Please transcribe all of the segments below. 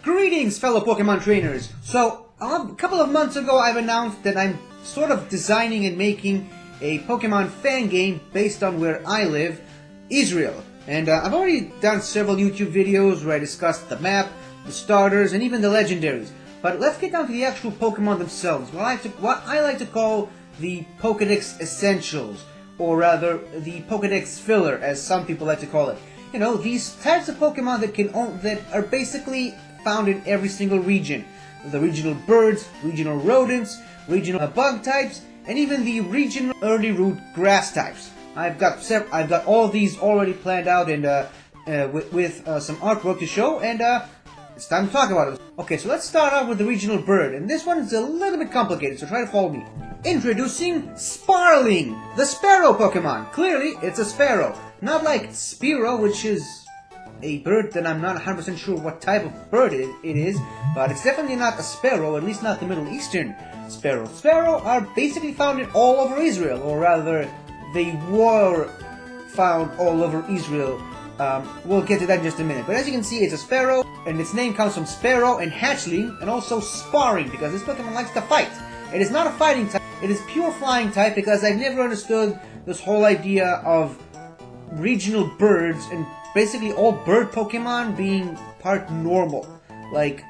Greetings, fellow Pokemon trainers! So, a couple of months ago I've announced that I'm sort of designing and making a Pokemon fan game based on where I live, Israel. And I've already done several YouTube videos where I discussed the map, the starters, and even the legendaries. But let's get down to the actual Pokemon themselves, what I like to call the Pokedex Essentials, or rather, the Pokedex Filler, as some people like to call it. You know, these types of Pokemon that are basically found in every single region. The regional birds, regional rodents, regional bug types, and even the regional early root grass types. I've got all of these already planned out and with some artwork to show, and it's time to talk about it. Okay, so let's start out with the regional bird, and this one is a little bit complicated, so try to follow me. Introducing Sparling, the sparrow Pokemon. Clearly, it's a sparrow. Not like Spearow, which is a bird that I'm not 100% sure what type of bird it is, but it's definitely not a sparrow, at least not the Middle Eastern sparrow. Sparrow are basically found in all over Israel, or rather, they were found all over Israel. We'll get to that in just a minute. But as you can see, it's a sparrow, and its name comes from sparrow and hatchling, and also sparring, because this Pokemon likes to fight. It is not a fighting type, it is pure flying type, because I've never understood this whole idea of regional birds and basically all bird Pokemon being part normal. Like,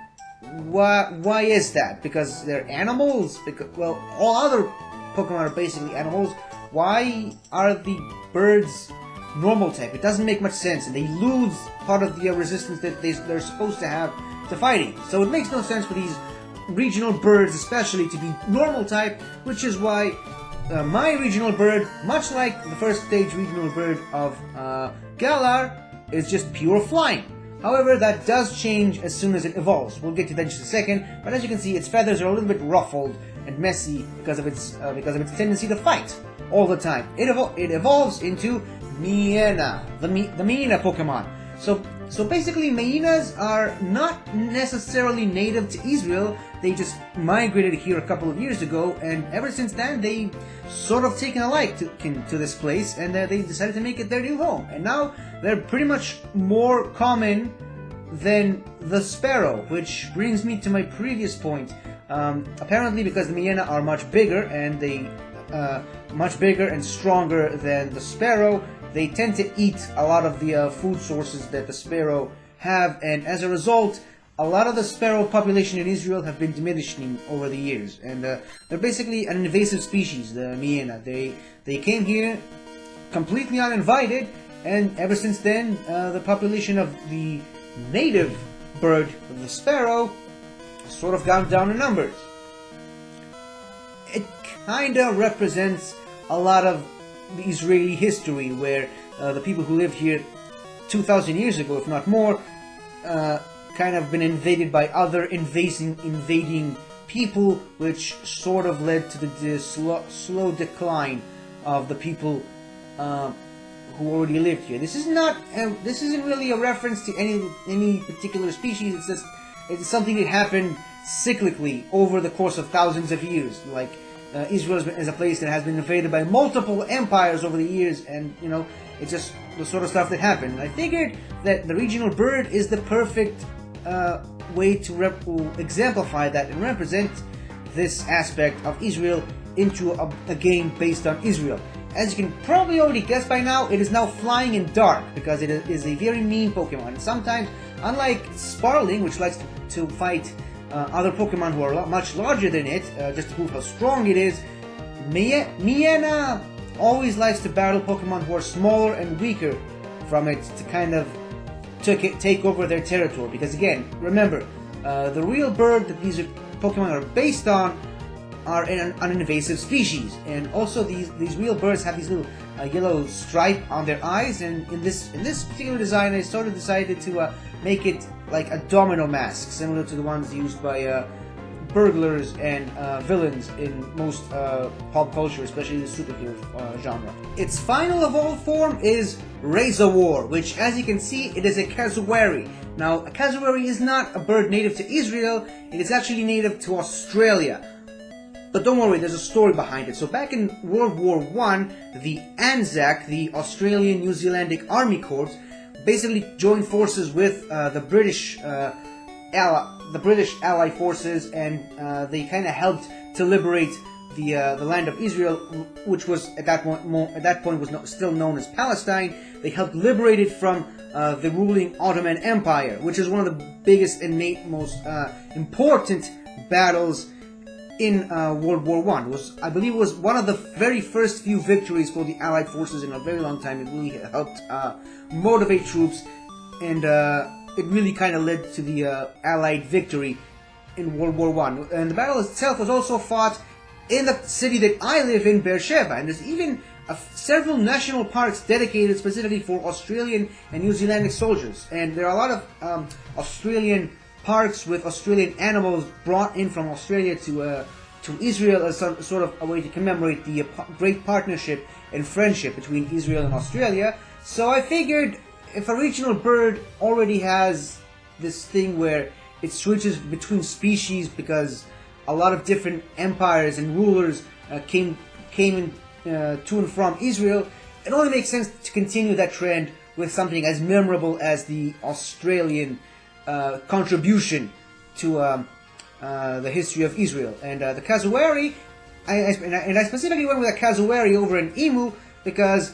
why is that? Because they're animals? Because, well, all other Pokemon are basically animals. Why are the birds normal type? It doesn't make much sense, and they lose part of the resistance that they're supposed to have to fighting. So it makes no sense for these regional birds especially to be normal type, which is why my regional bird, much like the first stage regional bird of Galar, is just pure flying. However, that does change as soon as it evolves. We'll get to that in just a second, but as you can see, its feathers are a little bit ruffled and messy because of its tendency to fight all the time. It evolves into Miena, the Miena Pokemon. So basically, Mienas are not necessarily native to Israel. They just migrated here a couple of years ago, and ever since then, they sort of taken a like to this place, and they decided to make it their new home. And now they're pretty much more common than the sparrow, which brings me to my previous point. Apparently, because the Miena are much bigger and stronger than the sparrow, they tend to eat a lot of the food sources that the sparrow have, and as a result, a lot of the sparrow population in Israel have been diminishing over the years, and they're basically an invasive species, the Miena. They came here completely uninvited, and ever since then, the population of the native bird, the sparrow, sort of gone down in numbers. It kinda represents a lot of the Israeli history, where the people who lived here 2,000 years ago, if not more, kind of been invaded by other invading people, which sort of led to the slow decline of the people who already lived here. This isn't really a reference to any particular species. It's something that happened cyclically over the course of thousands of years. Like, Israel is a place that has been invaded by multiple empires over the years, and you know, it's just the sort of stuff that happened. And I figured that the regional bird is the perfect way to exemplify that and represent this aspect of Israel into a game based on Israel. As you can probably already guess by now, it is now flying in dark, because it is a very mean Pokemon. And sometimes, unlike Sparling, which likes to fight other Pokemon who are much larger than it, just to prove how strong it is, Miena always likes to battle Pokemon who are smaller and weaker from it to kind of take over their territory. Because again, remember, the real bird that these Pokemon are based on are an invasive species, and also these real birds have these little yellow stripe on their eyes. And in this particular design, I sort of decided to make it like a domino mask, similar to the ones used by burglars and villains in most pop culture, especially the superhero genre. Its final evolved form is Razorwar, which, as you can see, it is a cassowary. Now, a cassowary is not a bird native to Israel, it is actually native to Australia. But don't worry, there's a story behind it. So back in World War I, the ANZAC, the Australian New Zealandic Army Corps, basically joined forces with the British the British Allied forces, and they kind of helped to liberate the land of Israel, which was at that point was still known as Palestine. They helped liberate it from the ruling Ottoman Empire, which is one of the biggest and most important battles in World War I. I believe it was one of the very first few victories for the Allied forces in a very long time. It really helped motivate troops, and it really kind of led to the Allied victory in World War I. And the battle itself was also fought in the city that I live in, Beersheba, and there's even several national parks dedicated specifically for Australian and New Zealandic soldiers. And there are a lot of Australian parks with Australian animals brought in from Australia to Israel as sort of a way to commemorate the great partnership and friendship between Israel and Australia. So I figured if a regional bird already has this thing where it switches between species because a lot of different empires and rulers came in, to and from Israel, it only makes sense to continue that trend with something as memorable as the Australian contribution to the history of Israel. And the cassowary, I specifically went with a cassowary over an emu because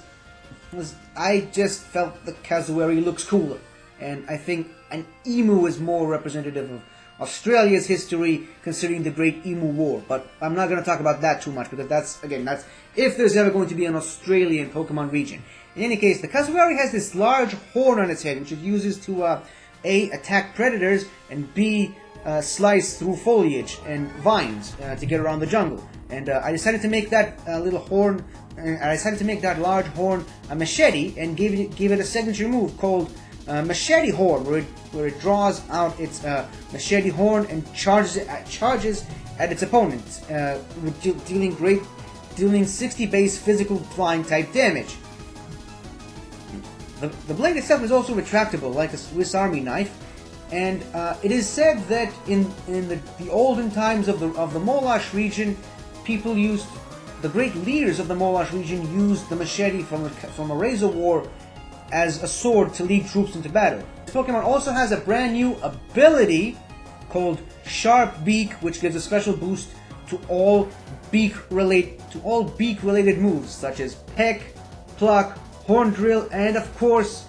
I just felt the cassowary looks cooler, and I think an emu is more representative of Australia's history, considering the Great Emu War. But I'm not going to talk about that too much, because that's if there's ever going to be an Australian Pokemon region. In any case, the cassowary has this large horn on its head, which it uses to A, attack predators, and B, slice through foliage and vines to get around the jungle. And I decided to make that little horn, I decided to make that large horn a machete, and give it a signature move called Machete Horn, where it draws out its machete horn and charges at its opponent, dealing 60 base physical flying type damage. The blade itself is also retractable, like a Swiss Army knife, and it is said that in the olden times of the Molash region, the great leaders of the Molash region used the machete from a razor war as a sword to lead troops into battle. This Pokemon also has a brand new ability called Sharp Beak, which gives a special boost to all beak-related moves, such as Peck, Pluck, Horn Drill, and of course,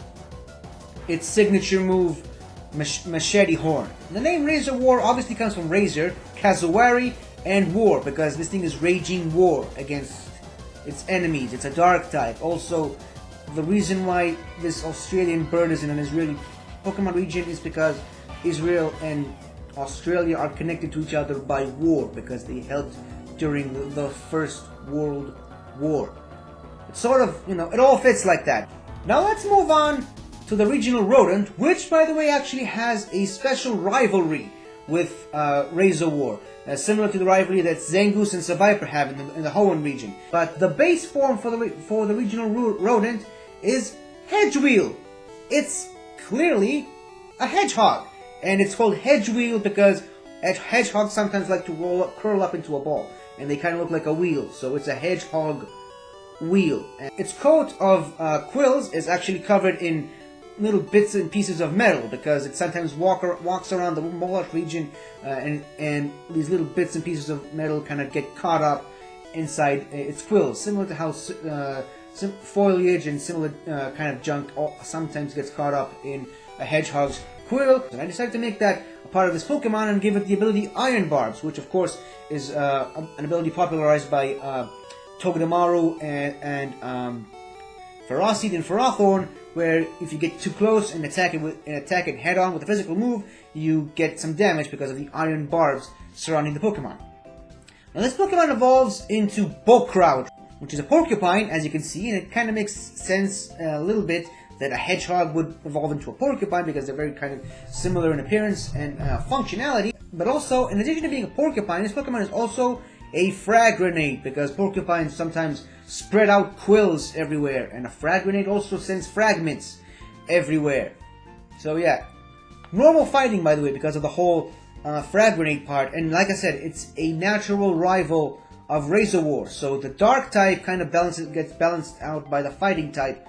its signature move, Machete Horn. The name Razor War obviously comes from Razor, Cassowary, and War, because this thing is raging war against its enemies. It's a dark type. Also, the reason why this Australian bird is in an Israeli Pokemon region is because Israel and Australia are connected to each other by war, because they helped during the First World War. It's sort of, it all fits like that. Now let's move on to the regional rodent, which, by the way, actually has a special rivalry with Razor War, similar to the rivalry that Zangoose and Seviper have in the Hoenn region. But the base form for the regional rodent is Hedgewheel. It's clearly a hedgehog, and it's called Hedgewheel because hedgehogs sometimes like to curl up into a ball, and they kind of look like a wheel, so it's a hedgehog wheel. And its coat of quills is actually covered in little bits and pieces of metal, because it sometimes walks around the Molash region, and these little bits and pieces of metal kind of get caught up inside its quills, similar to how some foliage and similar kind of junk sometimes gets caught up in a hedgehog's quill. And I decided to make that a part of this Pokemon and give it the ability Iron Barbs, which of course is an ability popularized by Togedemaru and Ferocity and Ferrothorn, where if you get too close and attack it head on with a physical move, you get some damage because of the iron barbs surrounding the Pokemon. Now this Pokemon evolves into Bokrout, which is a porcupine, as you can see, and it kind of makes sense a little bit that a hedgehog would evolve into a porcupine, because they're very kind of similar in appearance and functionality. But also, in addition to being a porcupine, this Pokemon is also a frag grenade, because porcupines sometimes spread out quills everywhere, and a frag grenade also sends fragments everywhere. So yeah, normal fighting, by the way, because of the whole frag grenade part. And like I said, it's a natural rival of Razor War, so the dark type kind of gets balanced out by the fighting type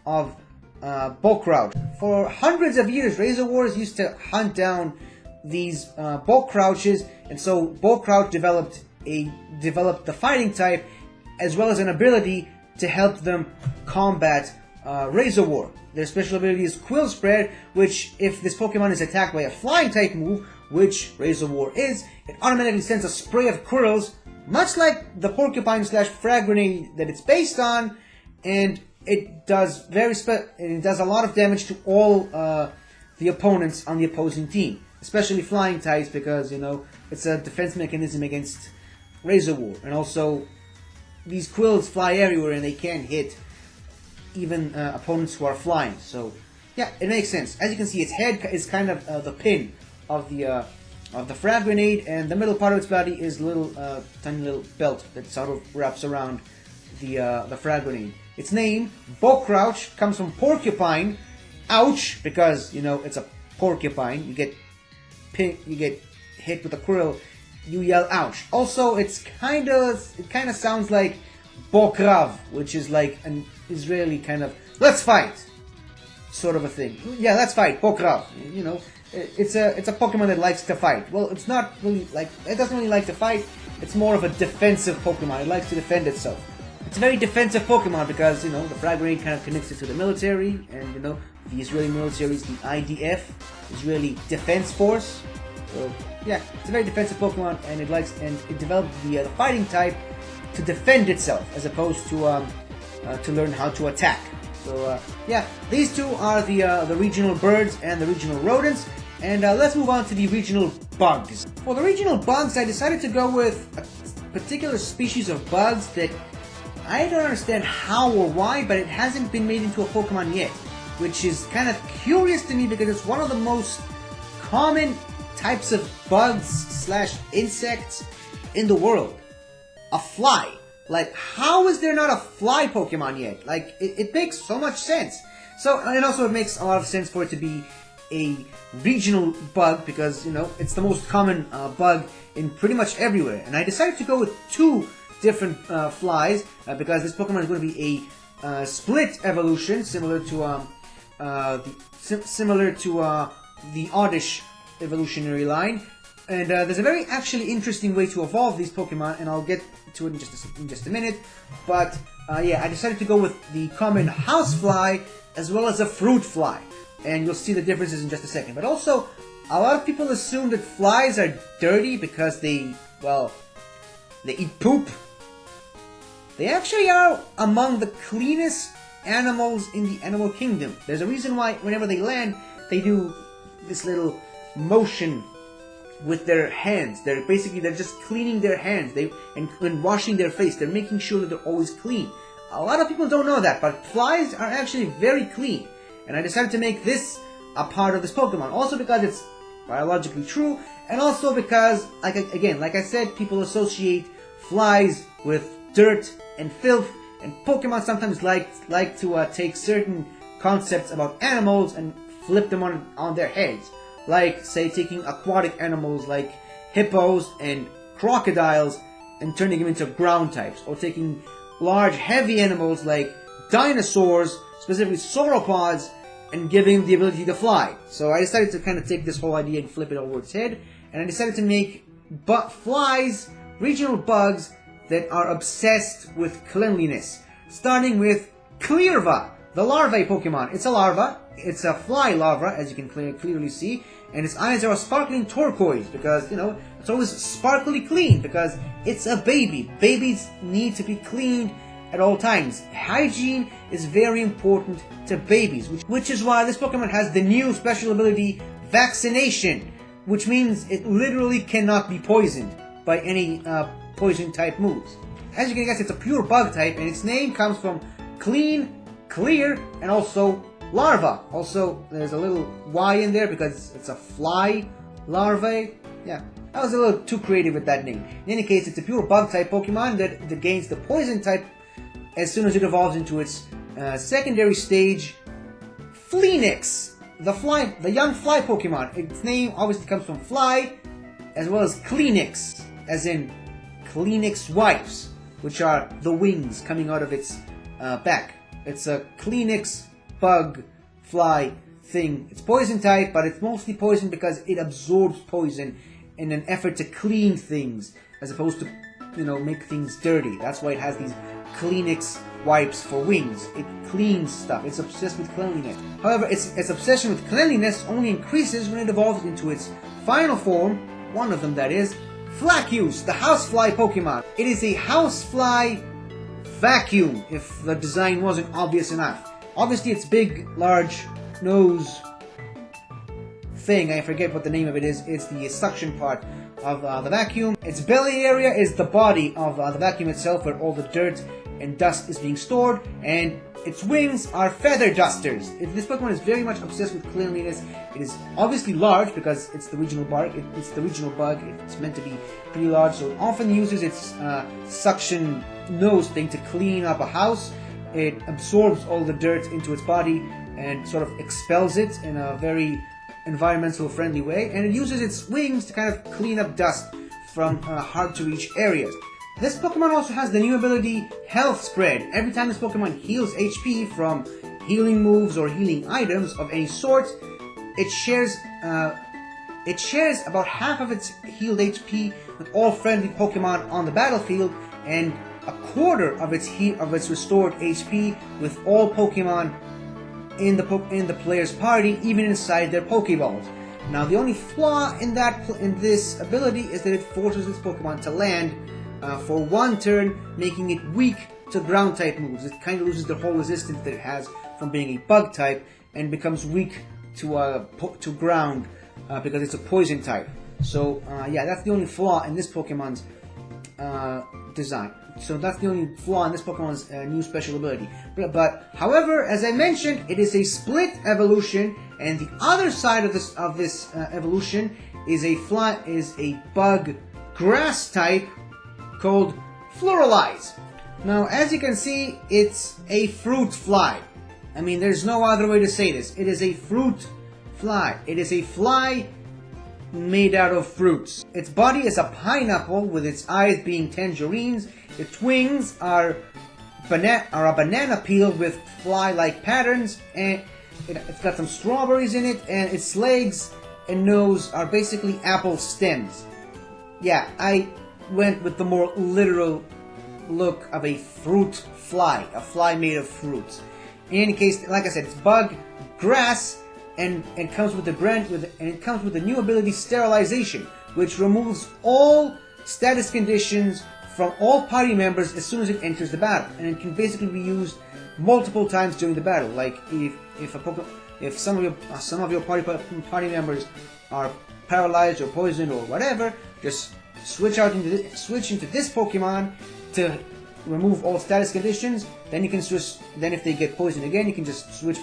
of Bokrout. For hundreds of years, Razor Wars used to hunt down these bulk crouches, and so bulk crouch developed the fighting type, as well as an ability to help them combat Razor War. Their special ability is Quill Spread, which if this Pokemon is attacked by a flying type move, which Razor War is, it automatically sends a spray of quirls, much like the Porcupine / Frag Grenade that it's based on, and it does it does a lot of damage to all the opponents on the opposing team, especially flying types, because it's a defense mechanism against Razor War, and also these quills fly everywhere and they can't hit even opponents who are flying. So yeah, it makes sense. As you can see, its head is kind of the pin of the frag grenade, and the middle part of its body is a little tiny little belt that sort of wraps around the frag grenade. Its name, Bulk Crouch, comes from porcupine. Ouch, because it's a porcupine. You get hit with a quirl, you yell ouch. Also, it kind of sounds like Bokrav, which is like an Israeli kind of let's fight sort of a thing. Yeah, let's fight, Bokrav. It's a Pokemon that likes to fight. Well, it's not really it doesn't really like to fight. It's more of a defensive Pokemon. It likes to defend itself. It's a very defensive Pokemon because the frag grenade kind of connects it to the military, and the Israeli military is the IDF, Israeli Defense Force. So yeah, it's a very defensive Pokemon, and it developed the fighting type to defend itself as opposed to learn how to attack. So yeah, these two are the regional birds and the regional rodents, and let's move on to the regional bugs. For the regional bugs, I decided to go with a particular species of bugs that I don't understand how or why, but it hasn't been made into a Pokemon yet, which is kind of curious to me because it's one of the most common types of bugs / insects in the world. A fly. How is there not a fly Pokemon yet? It makes so much sense. So, and also it makes a lot of sense for it to be a regional bug because, it's the most common bug in pretty much everywhere. And I decided to go with two different flies because this Pokemon is going to be a split evolution, similar to the Oddish evolutionary line. And there's a very actually interesting way to evolve these Pokemon, and I'll get to it in just a minute. But yeah, I decided to go with the common housefly as well as a fruit fly, and you'll see the differences in just a second. But also, a lot of people assume that flies are dirty because they eat poop. They actually are among the cleanest animals in the animal kingdom. There's a reason why whenever they land, they do this little motion with their hands. They're just cleaning their hands and washing their face. They're making sure that they're always clean. A lot of people don't know that, but flies are actually very clean. And I decided to make this a part of this Pokemon. Also because it's biologically true, and also because, like I said, people associate flies with dirt and filth, and Pokemon sometimes like to take certain concepts about animals and flip them on their heads. Like, say, taking aquatic animals like hippos and crocodiles and turning them into ground types, or taking large, heavy animals like dinosaurs, specifically sauropods, and giving them the ability to fly. So I decided to kind of take this whole idea and flip it over its head, and I decided to make flies, regional bugs, that are obsessed with cleanliness. Starting with Clearva, the larvae Pokemon. It's a larva. It's a fly larva, as you can clearly see, and its eyes are a sparkling turquoise because, it's always sparkly clean because it's a baby. Babies need to be cleaned at all times. Hygiene is very important to babies, which is why this Pokemon has the new special ability, Vaccination, which means it literally cannot be poisoned by any poison type moves. As you can guess, it's a pure bug type, and its name comes from clean, clear, and also larva. Also, there's a little Y in there because it's a fly larvae. Yeah, I was a little too creative with that name. In any case, it's a pure bug type Pokemon that gains the poison type as soon as it evolves into its secondary stage, Phoenix, the young fly Pokemon. Its name obviously comes from fly, as well as Kleenex, as in Kleenex wipes, which are the wings coming out of its back. It's a Kleenex bug fly thing. It's poison type, but it's mostly poison because it absorbs poison in an effort to clean things, as opposed to, make things dirty. That's why it has these Kleenex wipes for wings. It cleans stuff. It's obsessed with cleanliness. However, its obsession with cleanliness only increases when it evolves into its final form, one of them that is, Flaccus, the housefly Pokemon. It is a housefly vacuum, if the design wasn't obvious enough. Obviously, its big, large nose thing, I forget what the name of it is, it's the suction part of the vacuum. Its belly area is the body of the vacuum itself, where all the dirt and dust is being stored, and its wings are feather dusters. This Pokemon is very much obsessed with cleanliness. It is obviously large because it's the regional bug. It's the regional bug. It's meant to be pretty large, so it often uses its suction nose thing to clean up a house. It absorbs all the dirt into its body and sort of expels it in a very environmental friendly way, and it uses its wings to kind of clean up dust from hard to reach areas. This Pokemon also has the new ability Health Spread. Every time this Pokemon heals HP from healing moves or healing items of any sort, it shares about half of its healed HP with all friendly Pokemon on the battlefield, and a quarter of its restored HP with all Pokemon in the player's party, even inside their Pokeballs. Now, the only flaw in this ability is that it forces its Pokemon to land for one turn, making it weak to ground type moves. It kind of loses the whole resistance that it has from being a bug type and becomes weak to ground because it's a poison type. So yeah, that's the only flaw in this Pokemon's design. So that's the only flaw in this Pokemon's new special ability. But however, as I mentioned, it is a split evolution, and the other side of this evolution is a bug grass type called Floralize. Now, as you can see, it's a fruit fly. I mean, there's no other way to say this. It is a fruit fly. It is a fly made out of fruits. Its body is a pineapple with its eyes being tangerines. Its wings are a banana peel with fly-like patterns, and it's got some strawberries in it, and its legs and nose are basically apple stems. Yeah, I went with the more literal look of a fruit fly, a fly made of fruits. In any case, like I said, it's bug grass, and it comes with the new ability Sterilization, which removes all status conditions from all party members as soon as it enters the battle, and it can basically be used multiple times during the battle. Like if some of your party members are paralyzed or poisoned or whatever, just switch into this Pokemon to remove all status conditions. Then you can switch. Then if they get poisoned again, you can just switch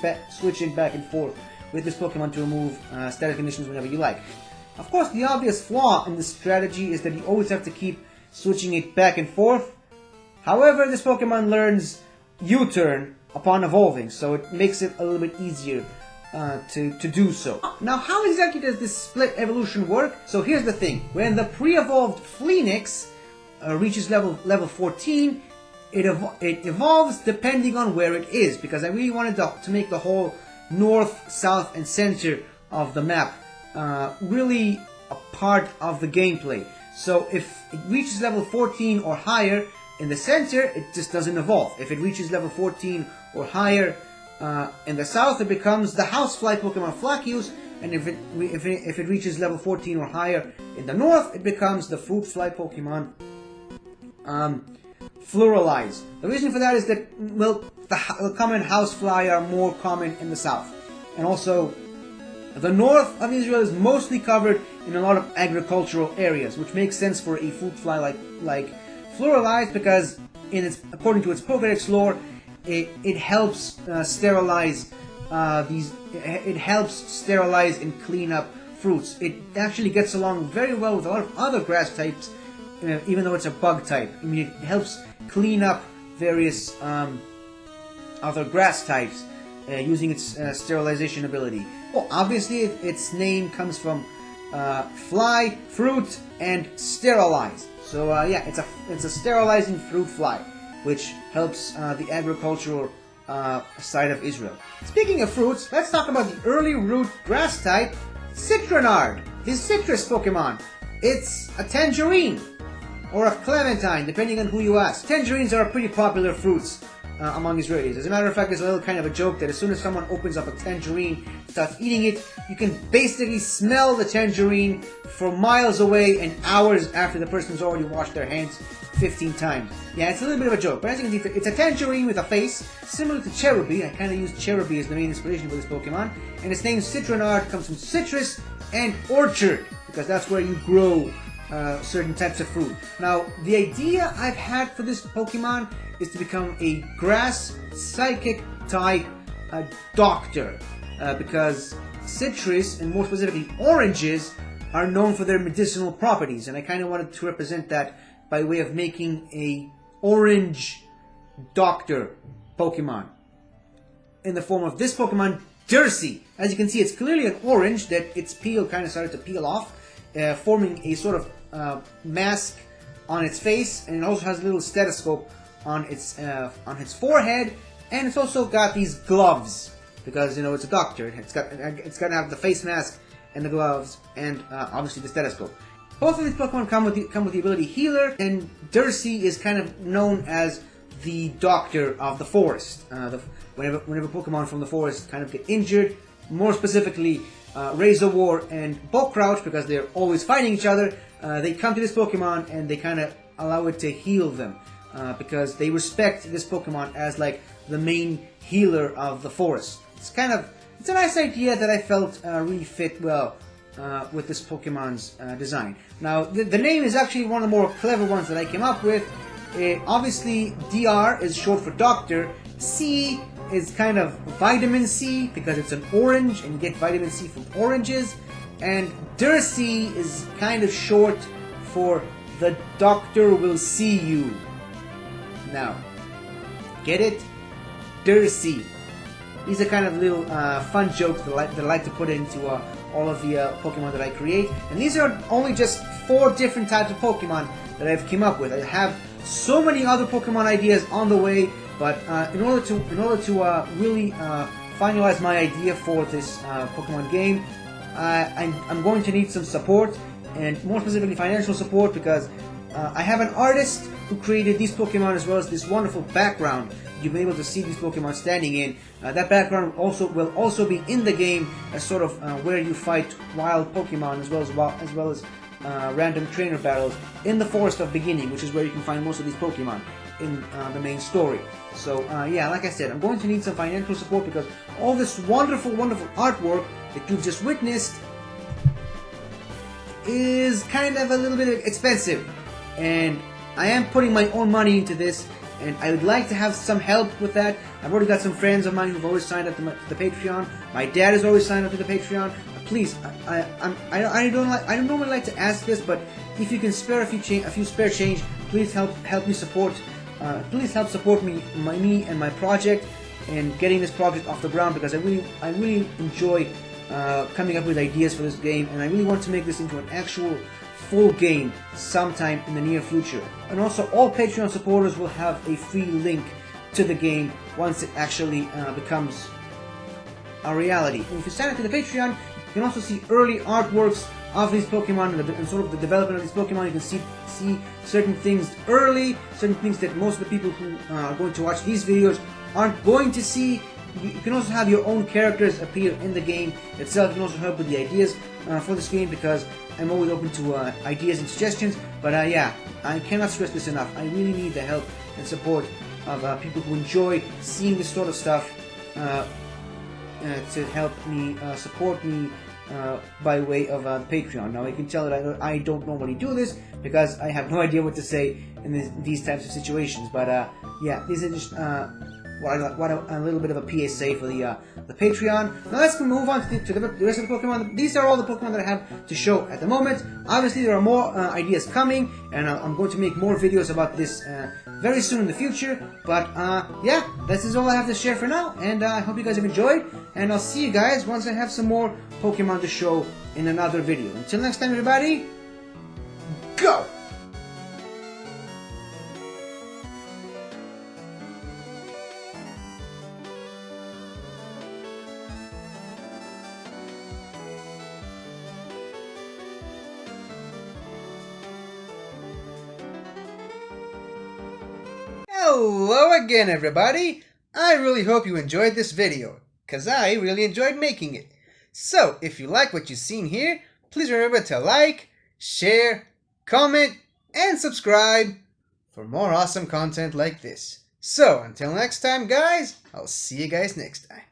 it back and forth with this Pokemon to remove status conditions whenever you like. Of course, the obvious flaw in this strategy is that you always have to keep switching it back and forth. However, this Pokemon learns U-turn upon evolving, so it makes it a little bit easier to do so. Now, how exactly does this split evolution work? So here's the thing. When the pre-evolved Phoenix reaches level 14, it evolves depending on where it is, because I really wanted to make the whole north, south, and center of the map really a part of the gameplay. So if it reaches level 14 or higher in the center, it just doesn't evolve. If it reaches level 14 or higher in the south, it becomes the housefly Pokemon Flaccus, and if it reaches level 14 or higher in the north, it becomes the fruit fly Pokemon Floralize. The reason for that is that, well, the common housefly are more common in the south, and also the north of Israel is mostly covered in a lot of agricultural areas, which makes sense for a fruit fly like Floralize, because according to its Pokédex lore, it helps sterilize It helps sterilize and clean up fruits. It actually gets along very well with a lot of other grass types, even though it's a bug type. I mean, it helps clean up various other grass types using its sterilization ability. Well, obviously, its name comes from fly, fruit, and sterilize. So yeah, it's a sterilizing fruit fly, which helps the agricultural side of Israel. Speaking of fruits, let's talk about the early root grass type, Citronard, the citrus Pokemon. It's a tangerine, or a clementine, depending on who you ask. Tangerines are pretty popular fruits among Israelis. As a matter of fact, there's a little kind of a joke that as soon as someone opens up a tangerine, starts eating it, you can basically smell the tangerine from miles away and hours after the person's already washed their hands 15 times. Yeah, it's a little bit of a joke, but as you can see, it's a tangerine with a face, similar to Cherubi. I kind of used Cherubi as the main inspiration for this Pokemon. And its name, Citronard, comes from citrus and orchard, because that's where you grow certain types of fruit. Now, the idea I've had for this Pokemon is to become a grass psychic type doctor, because citrus, and more specifically oranges, are known for their medicinal properties, and I kind of wanted to represent that by way of making a orange doctor Pokemon in the form of this Pokemon, Dursi. As you can see, it's clearly an orange that its peel kind of started to peel off, forming a sort of mask on its face, and it also has a little stethoscope on its forehead, and it's also got these gloves because, you know, it's a doctor. It's got to have the face mask and the gloves, and obviously the stethoscope. Both of these Pokemon come with the ability Healer, and Dursi is kind of known as the doctor of the forest. Whenever Pokemon from the forest kind of get injured, more specifically Razorwar and Bokrouch, because they're always fighting each other, they come to this Pokemon and they kind of allow it to heal them, because they respect this Pokemon as like the main healer of the forest. It's a nice idea that I felt really fit well with this Pokemon's design. Now, the name is actually one of the more clever ones that I came up with. Obviously, DR is short for doctor. C is kind of vitamin C because it's an orange and you get vitamin C from oranges. And Dursi is kind of short for the doctor will see you. Now, get it? Dursi. These are kind of little fun jokes that I like to put into all of the Pokemon that I create. And these are only just 4 different types of Pokemon that I've come up with. I have so many other Pokemon ideas on the way, but in order to really finalize my idea for this Pokemon game, I'm going to need some support, and more specifically financial support, because I have an artist who created these Pokemon as well as this wonderful background you'll be able to see these Pokemon standing in. That background will also be in the game as sort of where you fight wild Pokemon as well as random trainer battles in the Forest of Beginning, which is where you can find most of these Pokemon in the main story. So yeah, like I said, I'm going to need some financial support because all this wonderful, wonderful artwork that you've just witnessed is kind of a little bit expensive, and I am putting my own money into this, and I would like to have some help with that. I've already got some friends of mine who've always signed up to the Patreon. My dad has always signed up to the Patreon. Please, I don't normally like to ask this, but if you can spare a few spare change, please help me support. Please help support me and my project and getting this project off the ground, because I really enjoy coming up with ideas for this game, and I really want to make this into an actual full game sometime in the near future. And also, all Patreon supporters will have a free link to the game once it actually becomes a reality. And if you sign up to the Patreon, you can also see early artworks of these Pokemon and sort of the development of these Pokemon. You can see certain things early, certain things that most of the people who are going to watch these videos aren't going to see. You can also have your own characters appear in the game itself. You can also help with the ideas for this game, because I'm always open to ideas and suggestions. But yeah, I cannot stress this enough. I really need the help and support of people who enjoy seeing this sort of stuff to help me support me by way of Patreon. Now, you can tell that I don't normally do this because I have no idea what to say in these types of situations. But yeah, these are just a little bit of a PSA for the Patreon. Now let's move on to the rest of the Pokemon. These are all the Pokemon that I have to show at the moment. Obviously, there are more ideas coming, and I'm going to make more videos about this very soon in the future. But yeah, this is all I have to share for now, and I hope you guys have enjoyed, and I'll see you guys once I have some more Pokemon to show in another video. Until next time, everybody, go! Hello again, everybody! I really hope you enjoyed this video, cause I really enjoyed making it. So, if you like what you've seen here, please remember to like, share, comment, and subscribe for more awesome content like this. So, until next time, guys, I'll see you guys next time.